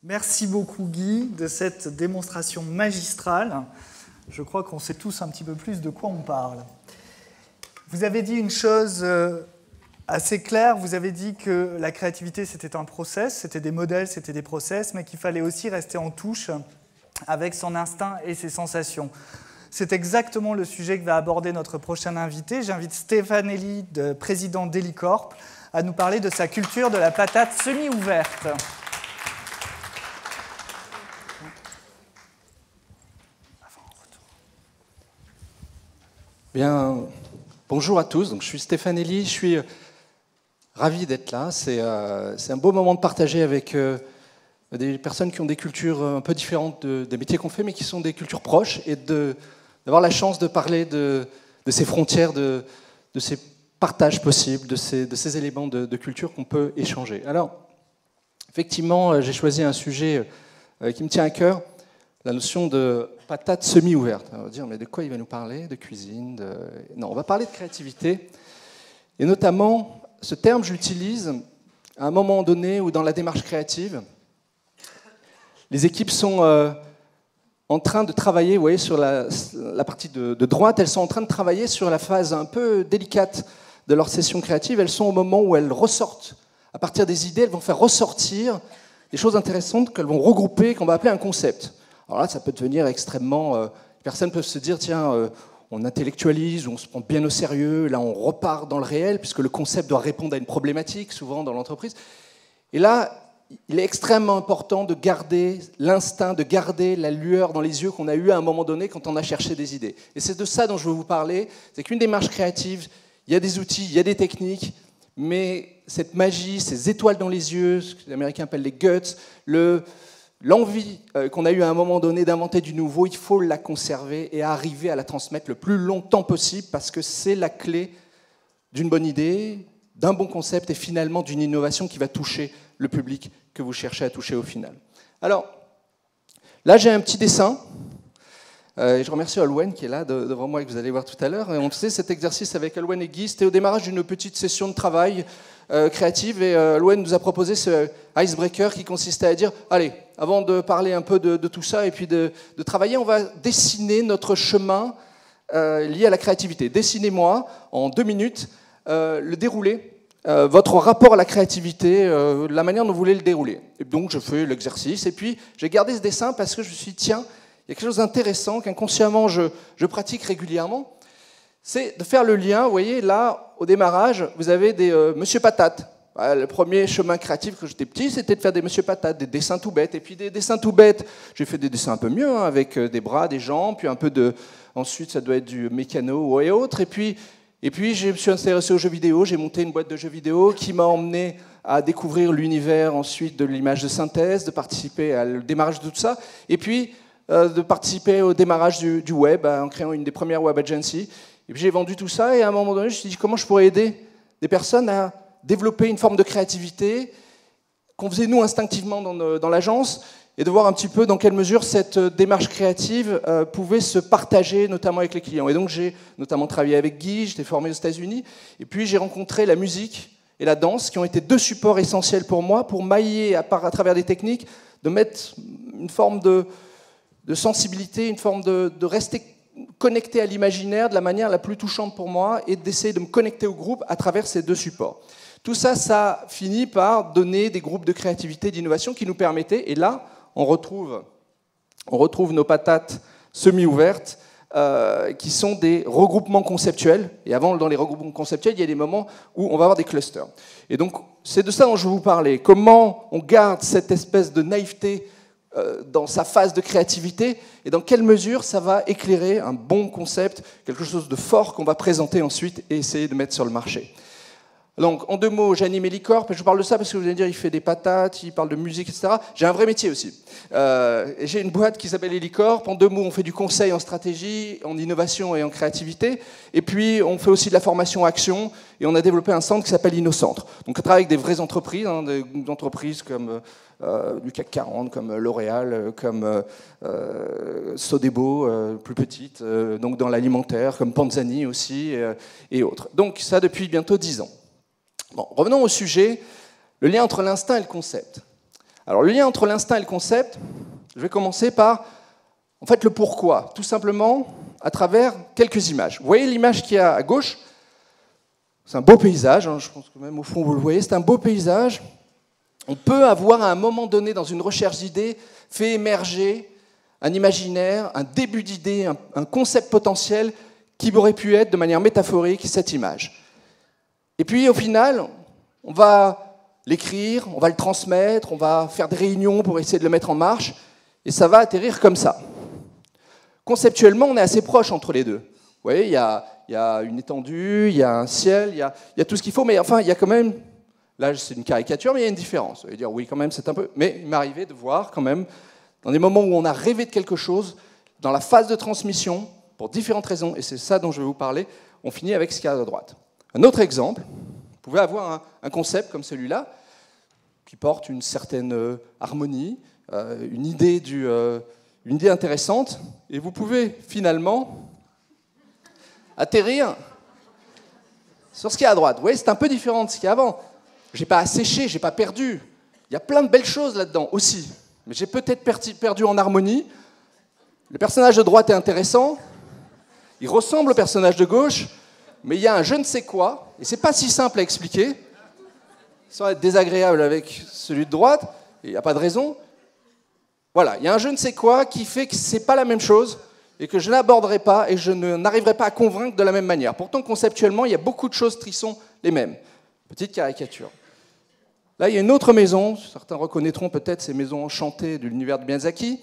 Merci beaucoup Guy de cette démonstration magistrale. Je crois qu'on sait tous un petit peu plus de quoi on parle. Vous avez dit une chose assez claire, vous avez dit que la créativité c'était un process, c'était des modèles, c'était des process, mais qu'il fallait aussi rester en touche avec son instinct et ses sensations. C'est exactement le sujet que va aborder notre prochain invité. J'invite Stéphane Elie, président d'Helicorp, à nous parler de sa culture de la patate semi-ouverte. Bien, bonjour à tous. Donc, je suis Stéphane Elie, je suis ravi d'être là. C'est un beau moment de partager avec des personnes qui ont des cultures un peu différentes des métiers qu'on fait, mais qui sont des cultures proches, et d'avoir la chance de parler de ces frontières, de ces partages possibles, de ces éléments de culture qu'on peut échanger. Alors, effectivement, j'ai choisi un sujet qui me tient à cœur, la notion de patate semi-ouverte. On va dire, mais de quoi il va nous parler? De cuisine? Non, on va parler de créativité. Et notamment, ce terme, je l'utilise à un moment donné où, dans la démarche créative, les équipes sont en train de travailler, vous voyez, sur la partie de droite, elles sont en train de travailler sur la phase un peu délicate de leur session créative. Elles sont au moment où elles ressortent. À partir des idées, elles vont faire ressortir des choses intéressantes qu'elles vont regrouper, qu'on va appeler un concept. Alors là, ça peut devenir extrêmement... personnes peuvent se dire, tiens, on intellectualise, on se prend bien au sérieux, là on repart dans le réel, puisque le concept doit répondre à une problématique, souvent dans l'entreprise. Et là, il est extrêmement important de garder l'instinct, de garder la lueur dans les yeux qu'on a eu à un moment donné quand on a cherché des idées. Et c'est de ça dont je veux vous parler. C'est qu'une démarche créative, il y a des outils, il y a des techniques, mais cette magie, ces étoiles dans les yeux, ce que les Américains appellent les guts, l'envie qu'on a eu à un moment donné d'inventer du nouveau, il faut la conserver et arriver à la transmettre le plus longtemps possible, parce que c'est la clé d'une bonne idée, d'un bon concept et finalement d'une innovation qui va toucher le public que vous cherchez à toucher au final. Alors, là j'ai un petit dessin, et je remercie Olwen qui est là devant moi et que vous allez voir tout à l'heure. Et on faisait cet exercice avec Olwen et Guy, c'était au démarrage d'une petite session de travail créative, et Olwen nous a proposé ce icebreaker qui consistait à dire, allez, avant de parler un peu de tout ça et puis de travailler, on va dessiner notre chemin lié à la créativité. Dessinez-moi en 2 minutes le déroulé, votre rapport à la créativité, la manière dont vous voulez le dérouler. Et donc je fais l'exercice, et puis j'ai gardé ce dessin parce que je me suis dit, tiens, il y a quelque chose d'intéressant qu'inconsciemment je pratique régulièrement, c'est de faire le lien. Vous voyez, là, au démarrage, vous avez des Monsieur Patate. Le premier chemin créatif quand j'étais petit, c'était de faire des Monsieur Patate, des dessins tout bêtes. Et puis des dessins tout bêtes, j'ai fait des dessins un peu mieux, hein, avec des bras, des jambes, puis un peu de... Ensuite, ça doit être du mécano et autres. Et puis je me suis intéressé aux jeux vidéo. J'ai monté une boîte de jeux vidéo qui m'a emmené à découvrir l'univers ensuite de l'image de synthèse, de participer au démarrage de tout ça. Et puis, de participer au démarrage du web, en créant une des premières web agencies. Et puis j'ai vendu tout ça, et à un moment donné, je me suis dit comment je pourrais aider des personnes à développer une forme de créativité qu'on faisait nous instinctivement dans l'agence, et de voir un petit peu dans quelle mesure cette démarche créative pouvait se partager, notamment avec les clients. Et donc j'ai notamment travaillé avec Guy, j'étais formé aux États-Unis, et puis j'ai rencontré la musique et la danse, qui ont été 2 supports essentiels pour moi, pour mailler à travers des techniques, de mettre une forme de sensibilité, une forme de rester connecté à l'imaginaire de la manière la plus touchante pour moi, et d'essayer de me connecter au groupe à travers ces 2 supports. Tout ça, ça finit par donner des groupes de créativité, d'innovation qui nous permettaient, et là, on retrouve nos patates semi-ouvertes, qui sont des regroupements conceptuels. Et avant, dans les regroupements conceptuels, il y a des moments où on va avoir des clusters. Et donc, c'est de ça dont je vais vous parler. Comment on garde cette espèce de naïveté dans sa phase de créativité, et dans quelle mesure ça va éclairer un bon concept, quelque chose de fort qu'on va présenter ensuite et essayer de mettre sur le marché. Donc, en 2 mots, j'anime Helicorp, et je vous parle de ça parce que vous allez dire, il fait des patates, il parle de musique, etc. J'ai un vrai métier aussi. Et j'ai une boîte qui s'appelle Helicorp. En 2 mots, on fait du conseil en stratégie, en innovation et en créativité. Et puis, on fait aussi de la formation action, et on a développé un centre qui s'appelle InnoCentre. Donc, on travaille avec des vraies entreprises, hein, des entreprises comme du CAC 40, comme L'Oréal, comme Sodebo, plus petite, donc dans l'alimentaire, comme Panzani aussi, et autres. Donc, ça depuis bientôt 10 ans. Bon, revenons au sujet, le lien entre l'instinct et le concept. Alors le lien entre l'instinct et le concept, je vais commencer par en fait le pourquoi, tout simplement à travers quelques images. Vous voyez l'image qu'il y a à gauche? C'est un beau paysage, hein, je pense que même au fond vous le voyez, c'est un beau paysage. On peut avoir à un moment donné dans une recherche d'idées fait émerger un imaginaire, un début d'idée, un concept potentiel qui aurait pu être de manière métaphorique cette image. Et puis au final, on va l'écrire, on va le transmettre, on va faire des réunions pour essayer de le mettre en marche, et ça va atterrir comme ça. Conceptuellement, on est assez proche entre les deux. Vous voyez, il y a une étendue, il y a un ciel, il y a tout ce qu'il faut, mais enfin, il y a quand même... Là, c'est une caricature, mais il y a une différence. Vous allez dire, oui, quand même, c'est un peu... Mais il m'est arrivé de voir, quand même, dans des moments où on a rêvé de quelque chose, dans la phase de transmission, pour différentes raisons, et c'est ça dont je vais vous parler, on finit avec ce qu'il y a à droite. Un autre exemple, vous pouvez avoir un concept comme celui-là, qui porte une certaine harmonie, une idée intéressante, et vous pouvez finalement atterrir sur ce qu'il y a à droite. Vous voyez, c'est un peu différent de ce qu'il y a avant. Je n'ai pas asséché, je n'ai pas perdu. Il y a plein de belles choses là-dedans aussi, mais j'ai peut-être perdu en harmonie. Le personnage de droite est intéressant, il ressemble au personnage de gauche, mais il y a un je ne sais quoi, et ce n'est pas si simple à expliquer. Ça va être désagréable avec celui de droite, et il n'y a pas de raison. Voilà, il y a un je ne sais quoi qui fait que ce n'est pas la même chose, et que je n'aborderai pas, et je n'arriverai pas à convaincre de la même manière. Pourtant, conceptuellement, il y a beaucoup de choses qui sont les mêmes. Petite caricature. Là, il y a une autre maison, certains reconnaîtront peut-être ces maisons enchantées de l'univers de Miyazaki,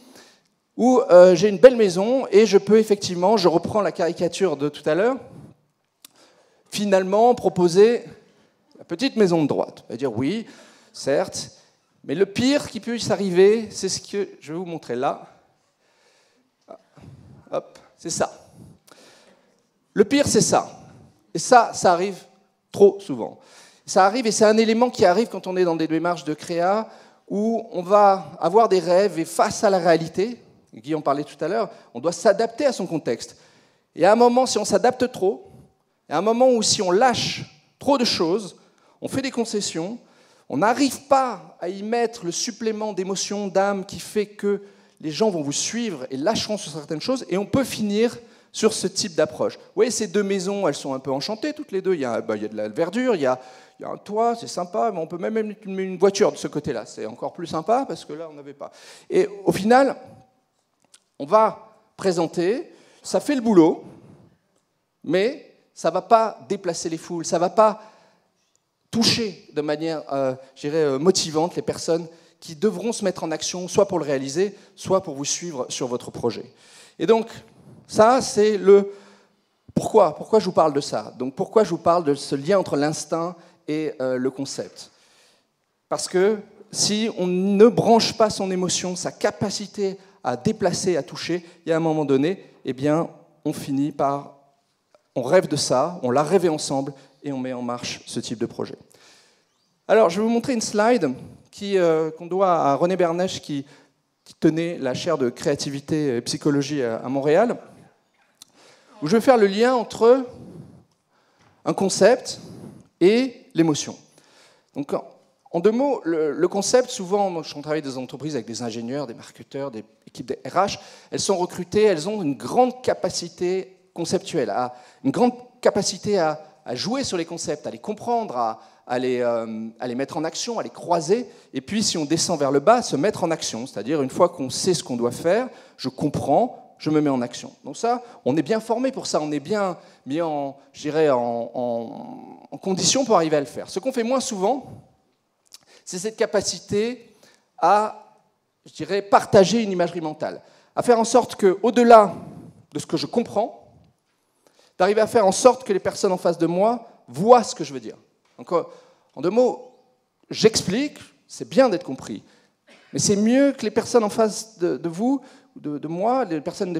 où j'ai une belle maison, et je peux effectivement, je reprends la caricature de tout à l'heure, finalement proposer la petite maison de droite. On va dire oui, certes, mais le pire qui puisse arriver, c'est ce que je vais vous montrer là. Hop, c'est ça. Le pire, c'est ça. Et ça arrive trop souvent. Ça arrive, et c'est un élément qui arrive quand on est dans des démarches de créa, où on va avoir des rêves, et face à la réalité, Guy en parlait tout à l'heure, on doit s'adapter à son contexte. Et à un moment, si on s'adapte trop, et à un moment où si on lâche trop de choses, on fait des concessions, on n'arrive pas à y mettre le supplément d'émotion, d'âme qui fait que les gens vont vous suivre et lâcheront sur certaines choses, et on peut finir sur ce type d'approche. Vous voyez, ces deux maisons, elles sont un peu enchantées, toutes les deux. Il y a de la verdure, il y a un toit, c'est sympa, mais on peut même mettre une voiture de ce côté-là. C'est encore plus sympa, parce que là, on n'avait pas. Et au final, on va présenter, ça fait le boulot, mais ça ne va pas déplacer les foules, ça ne va pas toucher de manière, je dirais, motivante les personnes qui devront se mettre en action, soit pour le réaliser, soit pour vous suivre sur votre projet. Et donc, ça, c'est le pourquoi. Pourquoi je vous parle de ça? Donc, pourquoi je vous parle de ce lien entre l'instinct et le concept? Parce que si on ne branche pas son émotion, sa capacité à déplacer, à toucher, il y a un moment donné, eh bien, on finit par... On rêve de ça, on l'a rêvé ensemble, et on met en marche ce type de projet. Alors, je vais vous montrer une slide qu'on doit à René Bernèche, qui tenait la chaire de créativité et psychologie à Montréal, où je vais faire le lien entre un concept et l'émotion. Donc, en deux mots, le concept, souvent, moi, je travaille dans des entreprises avec des ingénieurs, des marketeurs, des équipes de RH, elles sont recrutées, elles ont une grande capacité conceptuelle, une grande capacité à jouer sur les concepts, à les comprendre, à les mettre en action, à les croiser, et puis si on descend vers le bas, se mettre en action, c'est-à-dire une fois qu'on sait ce qu'on doit faire, je comprends, je me mets en action. Donc ça, on est bien formé pour ça, on est bien mis en condition pour arriver à le faire. Ce qu'on fait moins souvent, c'est cette capacité à, je dirais, partager une imagerie mentale, à faire en sorte qu'au-delà de ce que je comprends, d'arriver à faire en sorte que les personnes en face de moi voient ce que je veux dire. Donc, en deux mots, j'explique, c'est bien d'être compris, mais c'est mieux que les personnes en face de vous, de moi, les personnes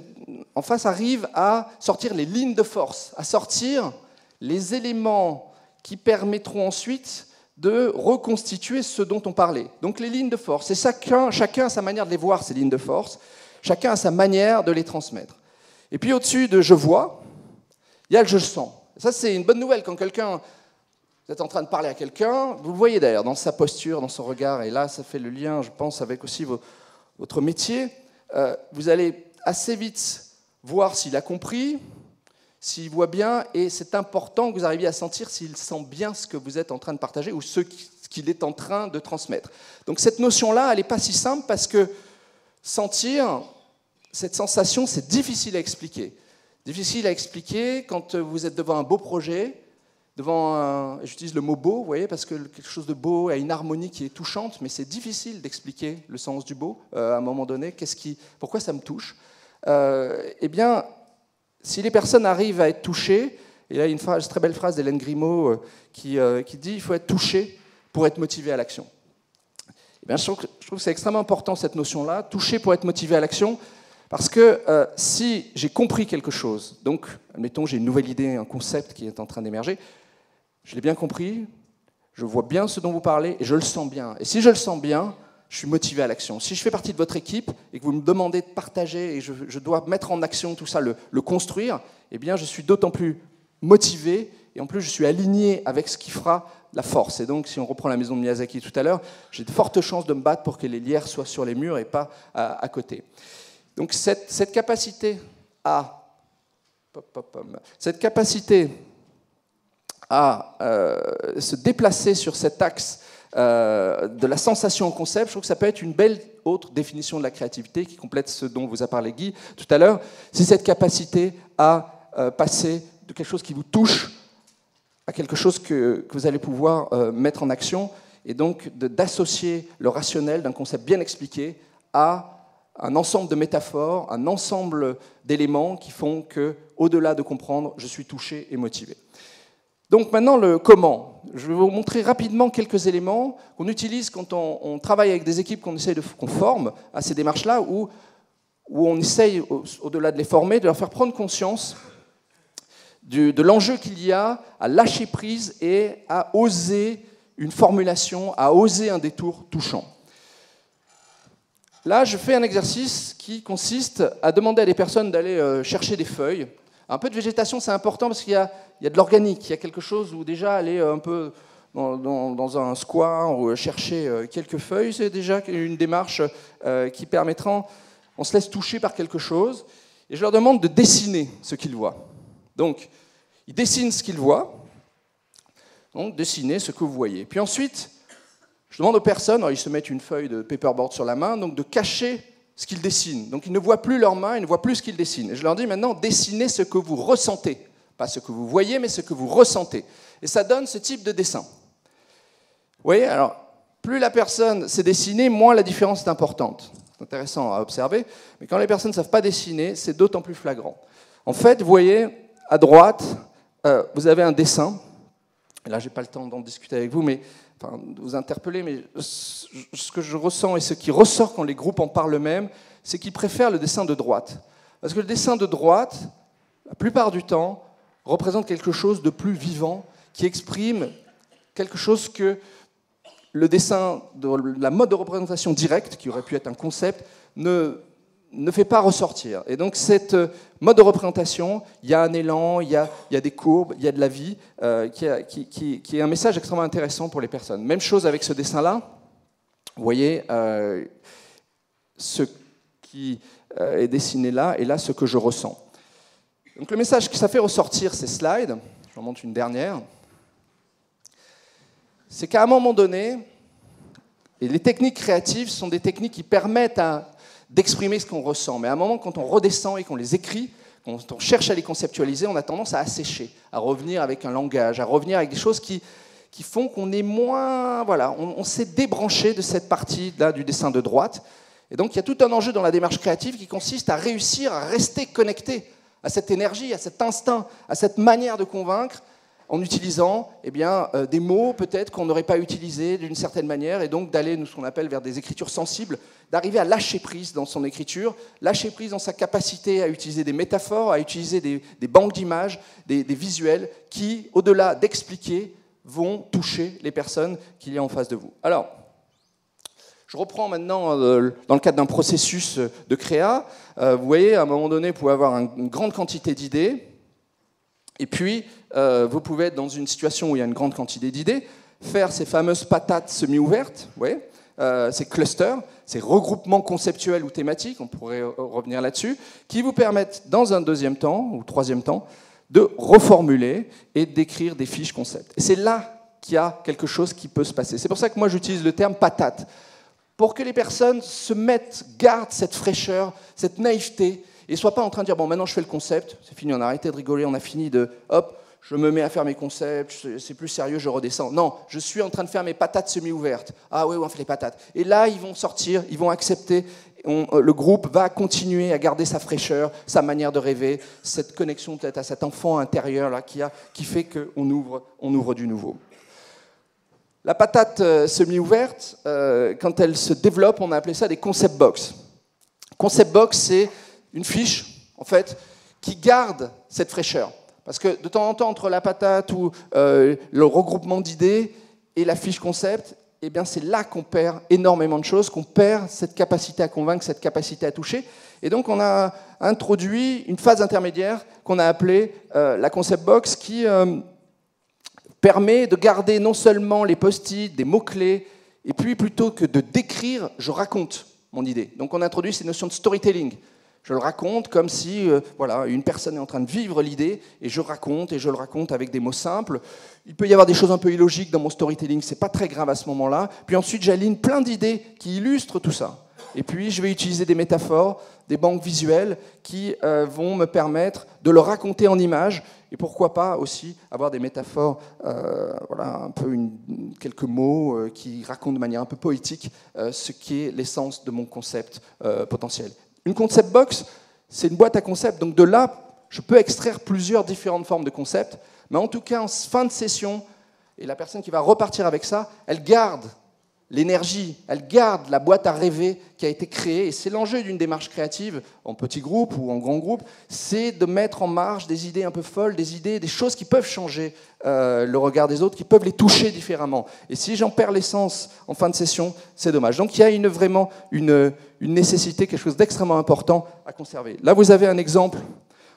en face arrivent à sortir les lignes de force, à sortir les éléments qui permettront ensuite de reconstituer ce dont on parlait. Donc les lignes de force, et chacun a sa manière de les voir, ces lignes de force, chacun a sa manière de les transmettre. Et puis au-dessus de « je vois », il y a le « je sens ». Ça, c'est une bonne nouvelle quand quelqu'un Vous êtes en train de parler à quelqu'un, vous le voyez d'ailleurs dans sa posture, dans son regard, et là ça fait le lien, je pense, avec aussi votre métier. Vous allez assez vite voir s'il a compris, s'il voit bien, et c'est important que vous arriviez à sentir s'il sent bien ce que vous êtes en train de partager ou ce qu'il est en train de transmettre. Donc cette notion-là, elle n'est pas si simple parce que sentir, cette sensation, c'est difficile à expliquer. Difficile à expliquer quand vous êtes devant un beau projet, j'utilise le mot beau, vous voyez, parce que quelque chose de beau a une harmonie qui est touchante, mais c'est difficile d'expliquer le sens du beau à un moment donné. Pourquoi ça me touche? Eh bien, si les personnes arrivent à être touchées, et là il y a une très belle phrase d'Hélène Grimaud qui dit il faut être touché pour être motivé à l'action. Eh bien, je trouve que c'est extrêmement important cette notion-là, touché pour être motivé à l'action. Parce que si j'ai compris quelque chose, donc, admettons, j'ai une nouvelle idée, un concept qui est en train d'émerger, je l'ai bien compris, je vois bien ce dont vous parlez et je le sens bien. Et si je le sens bien, je suis motivé à l'action. Si je fais partie de votre équipe et que vous me demandez de partager et je dois mettre en action tout ça, le construire, eh bien, je suis d'autant plus motivé et en plus, je suis aligné avec ce qui fera la force. Et donc, si on reprend la maison de Miyazaki tout à l'heure, j'ai de fortes chances de me battre pour que les lierres soient sur les murs et pas à côté. Donc cette capacité à se déplacer sur cet axe de la sensation au concept, je trouve que ça peut être une belle autre définition de la créativité qui complète ce dont vous a parlé Guy tout à l'heure. C'est cette capacité à passer de quelque chose qui vous touche à quelque chose que vous allez pouvoir mettre en action et donc d'associer le rationnel d'un concept bien expliqué à un ensemble de métaphores, un ensemble d'éléments qui font que, au-delà de comprendre, je suis touché et motivé. Donc maintenant, le comment. Je vais vous montrer rapidement quelques éléments qu'on utilise quand on travaille avec des équipes qu'on forme à ces démarches-là, où on essaye, au-delà de les former, de leur faire prendre conscience de l'enjeu qu'il y a à lâcher prise et à oser une formulation, à oser un détour touchant. Là, je fais un exercice qui consiste à demander à des personnes d'aller chercher des feuilles. Un peu de végétation, c'est important parce qu'il y a de l'organique, il y a quelque chose où déjà aller un peu dans un square ou chercher quelques feuilles, c'est déjà une démarche qui permettra, on se laisse toucher par quelque chose, et je leur demande de dessiner ce qu'ils voient. Donc, ils dessinent ce qu'ils voient, donc dessinez ce que vous voyez. Puis ensuite, je demande aux personnes, alors ils se mettent une feuille de paperboard sur la main, donc de cacher ce qu'ils dessinent. Donc ils ne voient plus leurs mains, ils ne voient plus ce qu'ils dessinent. Et je leur dis maintenant, dessinez ce que vous ressentez. Pas ce que vous voyez, mais ce que vous ressentez. Et ça donne ce type de dessin. Vous voyez, alors, plus la personne sait dessiner, moins la différence est importante. C'est intéressant à observer, mais quand les personnes ne savent pas dessiner, c'est d'autant plus flagrant. En fait, vous voyez, à droite, vous avez un dessin. Et là, je n'ai pas le temps d'en discuter avec vous, mais enfin, de vous interpeller, mais ce que je ressens et ce qui ressort quand les groupes en parlent eux-mêmes, c'est qu'ils préfèrent le dessin de droite. Parce que le dessin de droite, la plupart du temps, représente quelque chose de plus vivant, qui exprime quelque chose que le dessin, la mode de représentation directe, qui aurait pu être un concept, ne fait pas ressortir. Et donc, cette mode de représentation, il y a un élan, il y a des courbes, il y a de la vie, qui est un message extrêmement intéressant pour les personnes. Même chose avec ce dessin-là. Vous voyez, ce qui est dessiné là, et là, ce que je ressens. Donc, le message que ça fait ressortir ces slides, j'en montre une dernière, c'est qu'à un moment donné, et les techniques créatives sont des techniques qui permettent d'exprimer ce qu'on ressent. Mais à un moment, quand on redescend et qu'on les écrit, quand on cherche à les conceptualiser, on a tendance à assécher, à revenir avec un langage, à revenir avec des choses qui font qu'on est moins... Voilà, on s'est débranché de cette partie-là du dessin de droite. Et donc, il y a tout un enjeu dans la démarche créative qui consiste à réussir à rester connecté à cette énergie, à cet instinct, à cette manière de convaincre, en utilisant des mots peut-être qu'on n'aurait pas utilisés d'une certaine manière, et donc d'aller, ce qu'on appelle, vers des écritures sensibles, d'arriver à lâcher prise dans son écriture, lâcher prise dans sa capacité à utiliser des métaphores, à utiliser des banques d'images, des visuels qui, au-delà d'expliquer, vont toucher les personnes qu'il y a en face de vous. Alors, je reprends maintenant dans le cadre d'un processus de créa. Vous voyez, à un moment donné, vous pouvez avoir une grande quantité d'idées. Et puis, vous pouvez être dans une situation où il y a une grande quantité d'idées, faire ces fameuses patates semi-ouvertes, ouais, ces clusters, ces regroupements conceptuels ou thématiques, on pourrait revenir là-dessus, qui vous permettent, dans un deuxième temps ou troisième temps, de reformuler et d'écrire des fiches concepts. Et c'est là qu'il y a quelque chose qui peut se passer. C'est pour ça que moi j'utilise le terme patate, pour que les personnes se mettent, gardent cette fraîcheur, cette naïveté, et ne soient pas en train de dire, bon, maintenant je fais le concept, c'est fini, on a arrêté de rigoler, on a fini de, hop, je me mets à faire mes concepts, c'est plus sérieux, je redescends. Non, je suis en train de faire mes patates semi-ouvertes. Ah oui, on fait les patates. Et là, ils vont sortir, ils vont accepter, le groupe va continuer à garder sa fraîcheur, sa manière de rêver, cette connexion peut-être à cet enfant intérieur là, qui fait qu'on ouvre du nouveau. La patate semi-ouverte, quand elle se développe, on a appelé ça des concept box. Concept box, c'est une fiche, en fait, qui garde cette fraîcheur. Parce que de temps en temps, entre la patate ou le regroupement d'idées et la fiche concept, eh bien, c'est là qu'on perd énormément de choses, qu'on perd cette capacité à convaincre, cette capacité à toucher. Et donc, on a introduit une phase intermédiaire qu'on a appelée la concept box, qui permet de garder non seulement les post-it, des mots-clés, et puis plutôt que de décrire, je raconte mon idée. Donc, on a introduit ces notions de storytelling. Je le raconte comme si voilà, une personne est en train de vivre l'idée, et je le raconte avec des mots simples. Il peut y avoir des choses un peu illogiques dans mon storytelling, c'est pas très grave à ce moment-là. Puis ensuite, j'aligne plein d'idées qui illustrent tout ça. Et puis, je vais utiliser des métaphores, des banques visuelles qui vont me permettre de le raconter en images, et pourquoi pas aussi avoir des métaphores, voilà, un peu quelques mots qui racontent de manière un peu poétique ce qui est l'essence de mon concept potentiel. Une concept box, c'est une boîte à concepts, donc de là, je peux extraire plusieurs différentes formes de concepts, mais en tout cas, en fin de session, et la personne qui va repartir avec ça, elle garde l'énergie, elle garde la boîte à rêver qui a été créée, et c'est l'enjeu d'une démarche créative, en petit groupe ou en grand groupe, c'est de mettre en marche des idées un peu folles, des choses qui peuvent changer le regard des autres, qui peuvent les toucher différemment. Et si j'en perds l'essence en fin de session, c'est dommage. Donc il y a vraiment une nécessité, quelque chose d'extrêmement important à conserver. Là, vous avez un exemple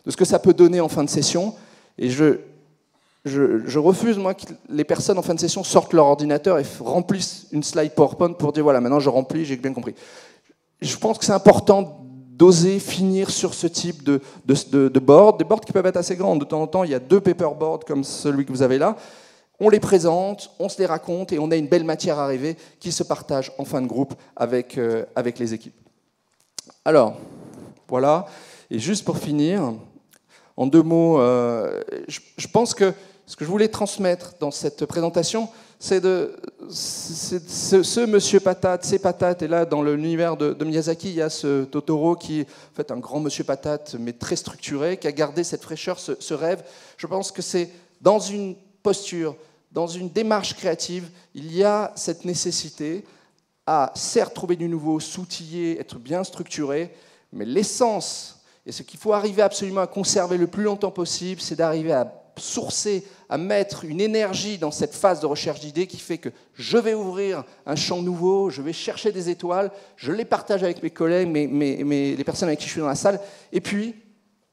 de ce que ça peut donner en fin de session, et je refuse, moi, que les personnes en fin de session sortent leur ordinateur et remplissent une slide PowerPoint pour dire, voilà, maintenant je remplis, j'ai bien compris. Je pense que c'est important d'oser finir sur ce type de board, des boards qui peuvent être assez grands. De temps en temps, il y a 2 paperboards comme celui que vous avez là. On les présente, on se les raconte, et on a une belle matière à rêver qui se partage en fin de groupe avec les équipes. Alors, voilà. Et juste pour finir, en 2 mots, je pense que ce que je voulais transmettre dans cette présentation, c'est ce monsieur patate, ces patates, et là, dans l'univers de Miyazaki, il y a ce Totoro qui est en fait un grand monsieur patate, mais très structuré, qui a gardé cette fraîcheur, ce rêve. Je pense que c'est dans une posture, dans une démarche créative, il y a cette nécessité à, certes, trouver du nouveau, s'outiller, être bien structuré, mais l'essence, et ce qu'il faut arriver absolument à conserver le plus longtemps possible, c'est d'arriver à sourcer, à mettre une énergie dans cette phase de recherche d'idées qui fait que je vais ouvrir un champ nouveau, je vais chercher des étoiles, je les partage avec mes collègues, les personnes avec qui je suis dans la salle, et puis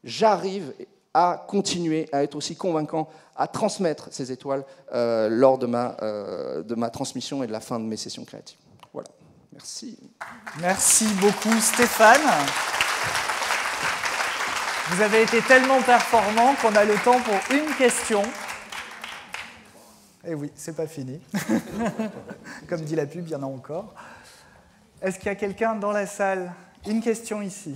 j'arrive à continuer à être aussi convaincant, à transmettre ces étoiles lors de ma transmission et de la fin de mes sessions créatives. Voilà, merci. Merci beaucoup Stéphane. Vous avez été tellement performant qu'on a le temps pour une question. Et oui, c'est pas fini. Comme dit la pub, il y en a encore. Est-ce qu'il y a quelqu'un dans la salle? Une question ici.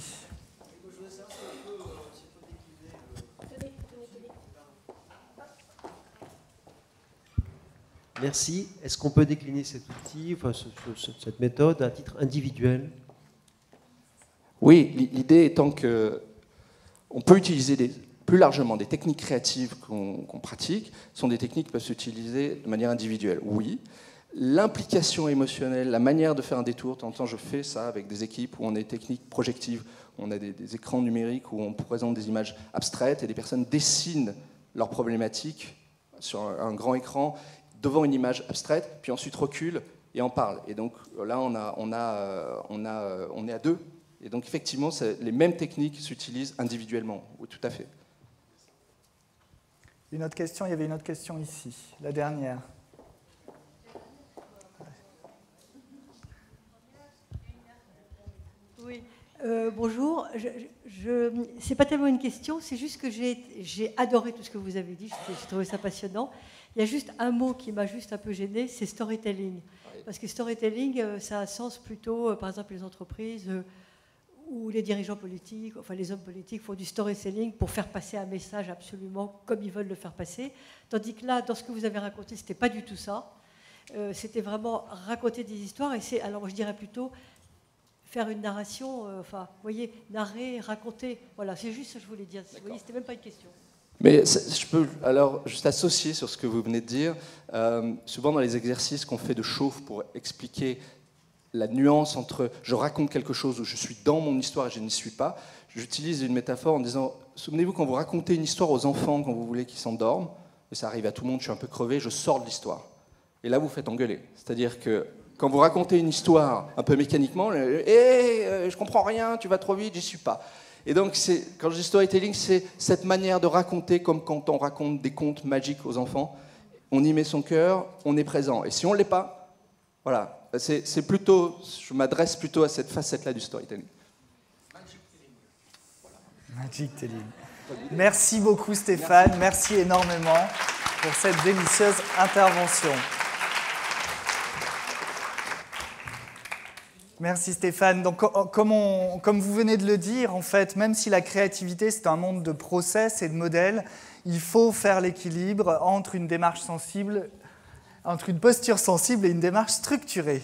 Merci. Est-ce qu'on peut décliner cet outil, enfin, cette méthode à titre individuel? Oui, l'idée étant que on peut utiliser plus largement des techniques créatives qu'on pratique, sont des techniques qui peuvent s'utiliser de manière individuelle. Oui, l'implication émotionnelle, la manière de faire un détour, de temps en temps je fais ça avec des équipes où on a des techniques projectives, où on a des écrans numériques, où on présente des images abstraites et des personnes dessinent leurs problématiques sur un grand écran devant une image abstraite, puis ensuite reculent et en parlent. Et donc là, on est à 2. Et donc, effectivement, les mêmes techniques s'utilisent individuellement. Oui, tout à fait. Une autre question, il y avait une autre question ici, la dernière. Oui, bonjour. C'est pas tellement une question, c'est juste que j'ai adoré tout ce que vous avez dit, j'ai trouvé ça passionnant. Il y a juste un mot qui m'a juste un peu gêné, c'est storytelling. Parce que storytelling, ça a un sens plutôt, par exemple, les entreprises ou les dirigeants politiques, enfin les hommes politiques font du storytelling pour faire passer un message absolument comme ils veulent le faire passer. Tandis que là, dans ce que vous avez raconté, c'était pas du tout ça. C'était vraiment raconter des histoires. Et c'est, alors je dirais plutôt faire une narration, enfin, vous voyez, narrer, raconter. Voilà, c'est juste ça que je voulais dire. Vous voyez, c'était même pas une question. Mais je peux alors juste associer sur ce que vous venez de dire. Souvent dans les exercices qu'on fait de chauffe pour expliquer la nuance entre je raconte quelque chose où je suis dans mon histoire et je n'y suis pas, j'utilise une métaphore en disant, souvenez-vous quand vous racontez une histoire aux enfants quand vous voulez qu'ils s'endorment, et ça arrive à tout le monde, je suis un peu crevé, je sors de l'histoire. Et là vous faites engueuler. C'est-à-dire que quand vous racontez une histoire un peu mécaniquement, je comprends rien, tu vas trop vite, j'y suis pas. Et donc, quand je dis storytelling, c'est cette manière de raconter comme quand on raconte des contes magiques aux enfants. On y met son cœur, on est présent. Et si on ne l'est pas, voilà. C'est plutôt, je m'adresse plutôt à cette facette-là du storytelling. Magic telling. Merci beaucoup Stéphane, merci énormément pour cette délicieuse intervention. Merci Stéphane. Donc, comme vous venez de le dire, en fait, même si la créativité c'est un monde de process et de modèles, il faut faire l'équilibre entre une démarche sensible, entre une posture sensible et une démarche structurée.